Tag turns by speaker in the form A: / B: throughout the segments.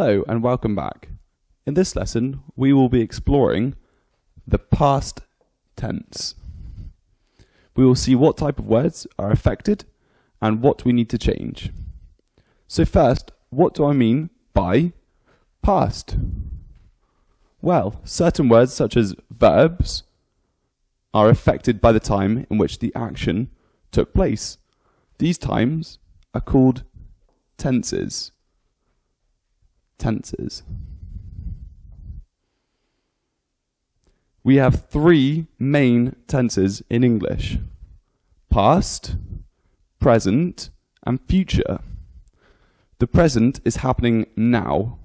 A: Hello and welcome back. In this lesson, we will be exploring the past tense. We will see what type of words are affected and what we need to change. So first, what do I mean by past? Well, certain words such as verbs are affected by the time in which the action took place. These times are called tenses. Tenses. We have three main tenses in English: past, present, and future. The present is happening now.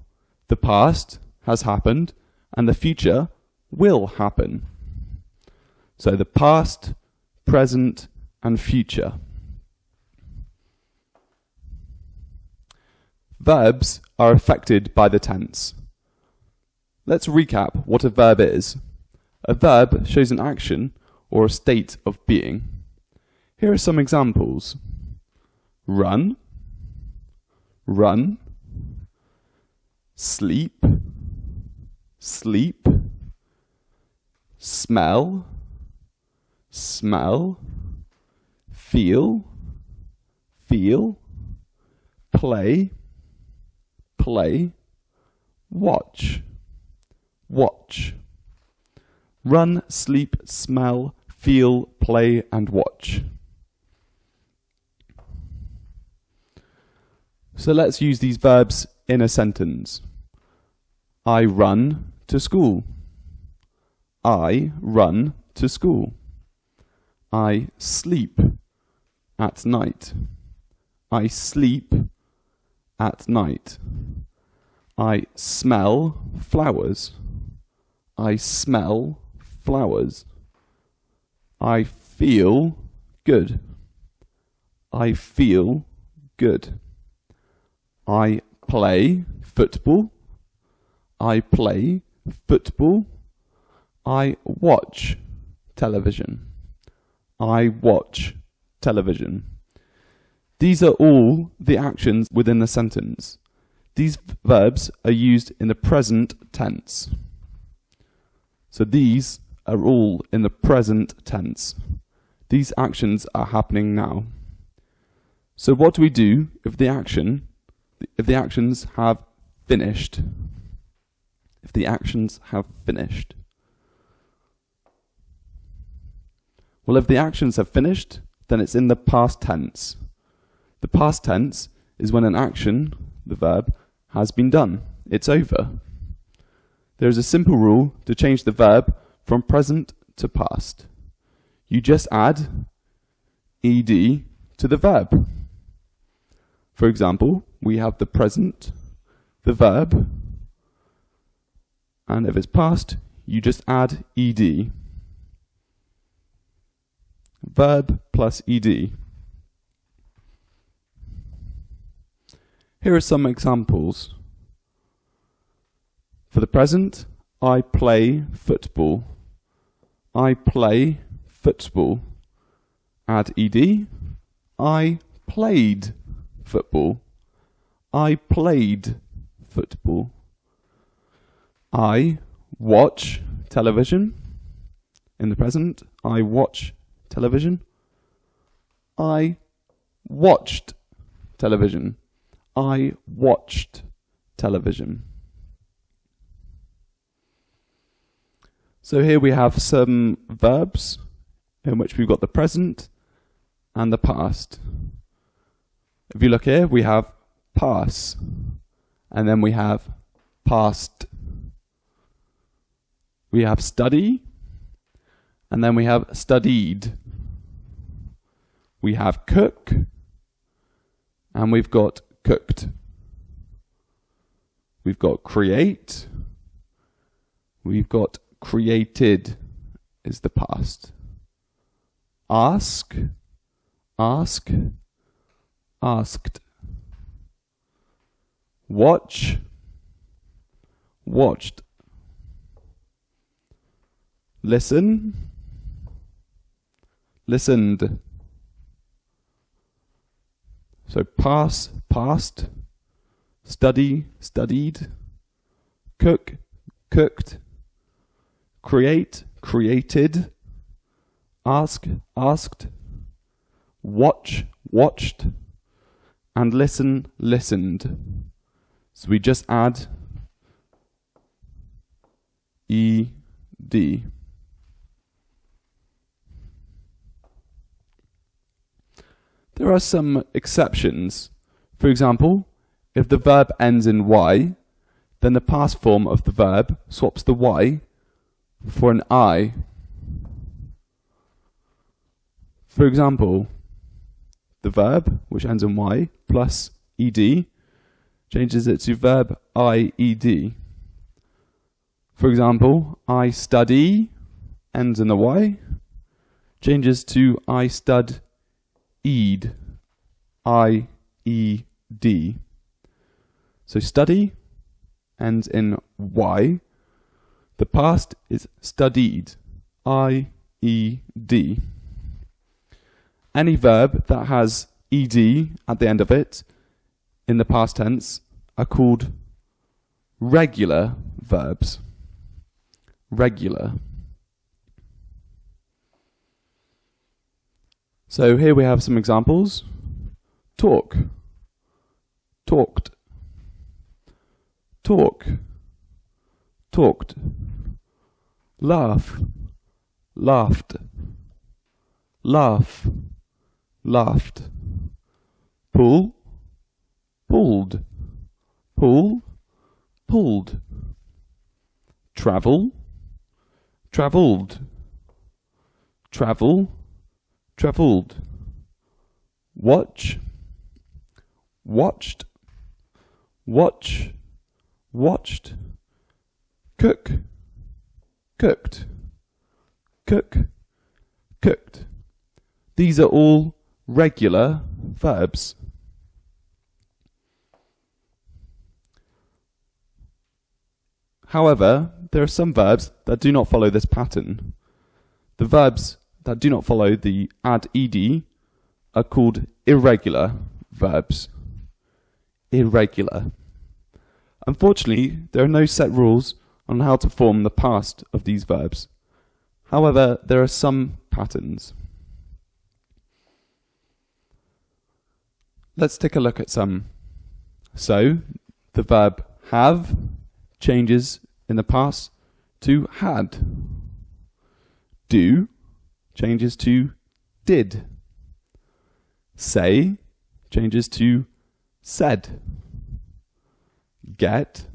A: The past has happened, and the future will happen. So the past, present, and future. Verbs are affected by the tense. Let's recap what a verb is. A verb shows an action or a state of being. Here are some examples. Run, run, sleep, sleep, smell, smell, feel, feel, play, play, watch, watch. Run, sleep, smell, feel, play, and watch. So let's use these verbs in a sentence. I run to school. I run to school. I sleep at night. I sleep at night. I smell flowers. I smell flowers. I feel good. I feel good. I play football. I play football. I watch television. I watch television. These are all the actions within the sentence. These verbs are used in the present tense. So these are all in the present tense. These actions are happening now. So what do we do if the actions have finished? If the actions have finished. Well, if the actions have finished, then it's in the past tense. The past tense is when an action, the verb, has been done. It's over. There is a simple rule to change the verb from present to past. You just add ed to the verb. For example, we have the present, the verb, and if it's past, you just add ed. Verb plus ed. Here are some examples. For the present, I play football. I play football. Add ed. I played football. I played football. I watch television. In the present, I watch television. I watched television. I watched television. So here we have some verbs in which we've got the present and the past. If you look here, we have pass, and then we have past. We have study, and then we have studied. We have cook, and we've got cooked. We've got create. We've got created is the past. Ask, ask, asked. Watch, watched. Listen, listened. So pass, past. study, studied, cook, cooked, create, created, ask, asked, watch, watched, and listen, listened. So we just add ed. There are some exceptions. For example, if the verb ends in y, then the past form of the verb swaps the y for an I. For example, the verb, which ends in y, plus ed, changes it to verb ied. For example, I study, ends in the y, changes to I stud ed, I-E-D. So study ends in y. The past is studied, I-E-D. Any verb that has ed at the end of it in the past tense are called regular verbs. Regular. So here we have some examples. Talk, talked, talk, talked, laugh, laughed, laugh, laughed, pull, pulled, pull, pulled, travel, travelled, travel, travelled, watch, watched, watch, watched, cook, cooked, cook, cooked. These are all regular verbs. However, there are some verbs that do not follow this pattern. The verbs that do not follow the add ed are called irregular verbs. Irregular. Unfortunately, there are no set rules on how to form the past of these verbs. However, there are some patterns. Let's take a look at some. So, the verb have changes in the past to had. Do changes to did. Say changes to said. Get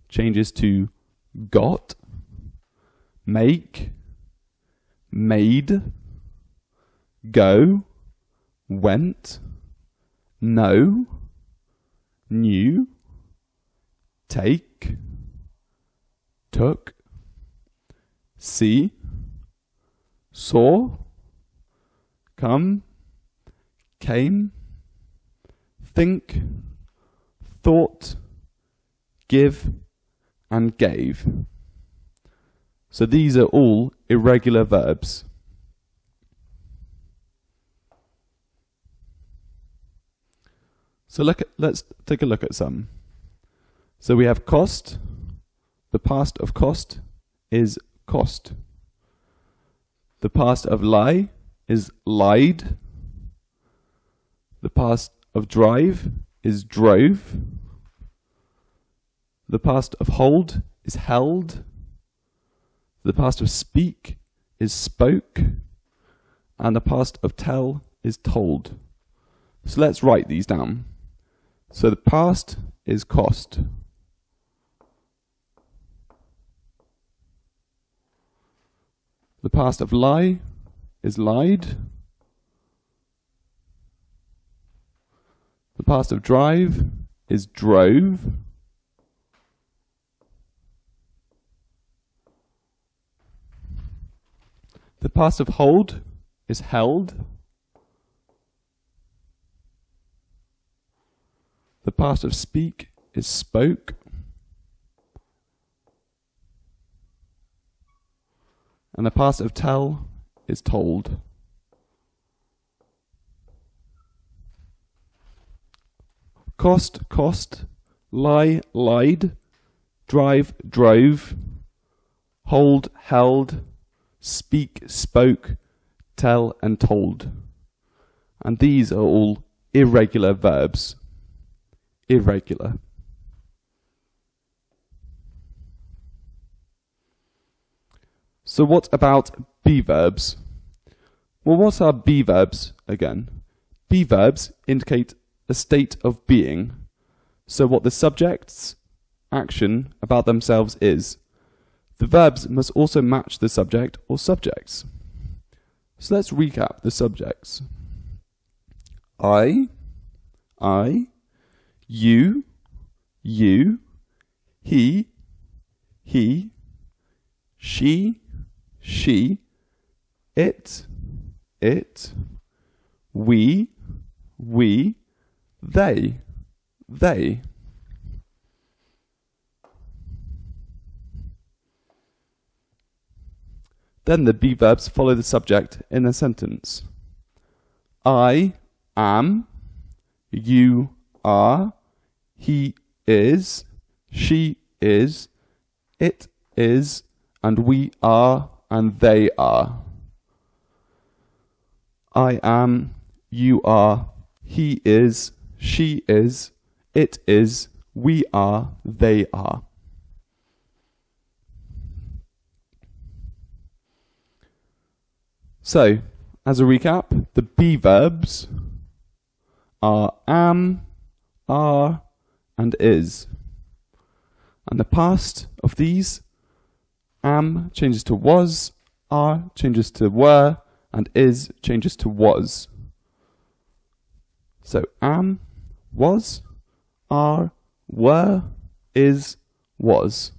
A: changes to got. Make, made. Go, went. Know, knew. Take, took. See, saw, come, came, think, thought, give, and gave. So these are all irregular verbs. So let's take a look at some. So we have cost. The past of cost is cost. The past of lie is lied. The past of drive is drove. The past of hold is held. The past of speak is spoke. And the past of tell is told. So let's write these down. So the past is cost. The past of lie is lied. The past of drive is drove. The past of hold is held. The past of speak is spoke. And the past of tell is told. Cost, cost, lie, lied, drive, drove, hold, held, speak, spoke, tell and told. And these are all irregular verbs. Irregular. So what about be verbs? Well, what are be verbs again? Be verbs indicate a state of being, so what the subject's action about themselves is. The verbs must also match the subject or subjects. So let's recap the subjects. I, you, he, she, it, we, they. Then the be verbs follow the subject in a sentence. I am, you are, he is, she is, it is, and we are, and they are. I am, you are, he is, she is, it is, we are, they are. So, as a recap, the be verbs are am, are, and is. And the past of these, am changes to was, are changes to were, and is changes to was. So am, was, are, were, is, was.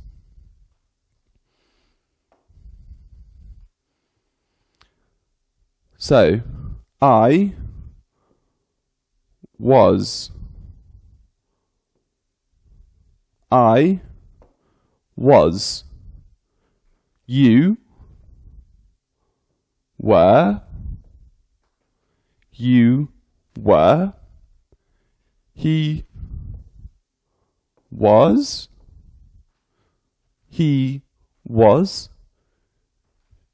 A: So, I was. I was. You were. You were. He was. He was.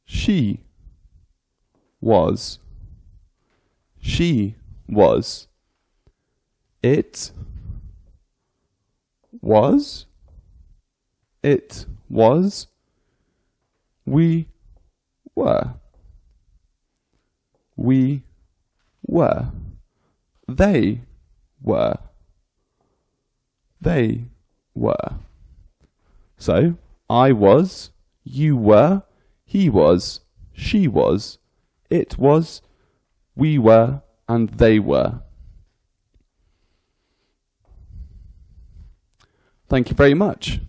A: She was. She was. It was. It was. We were. We were. They were. They were. So, I was, you were, he was, she was, it was, we were, and they were. Thank you very much.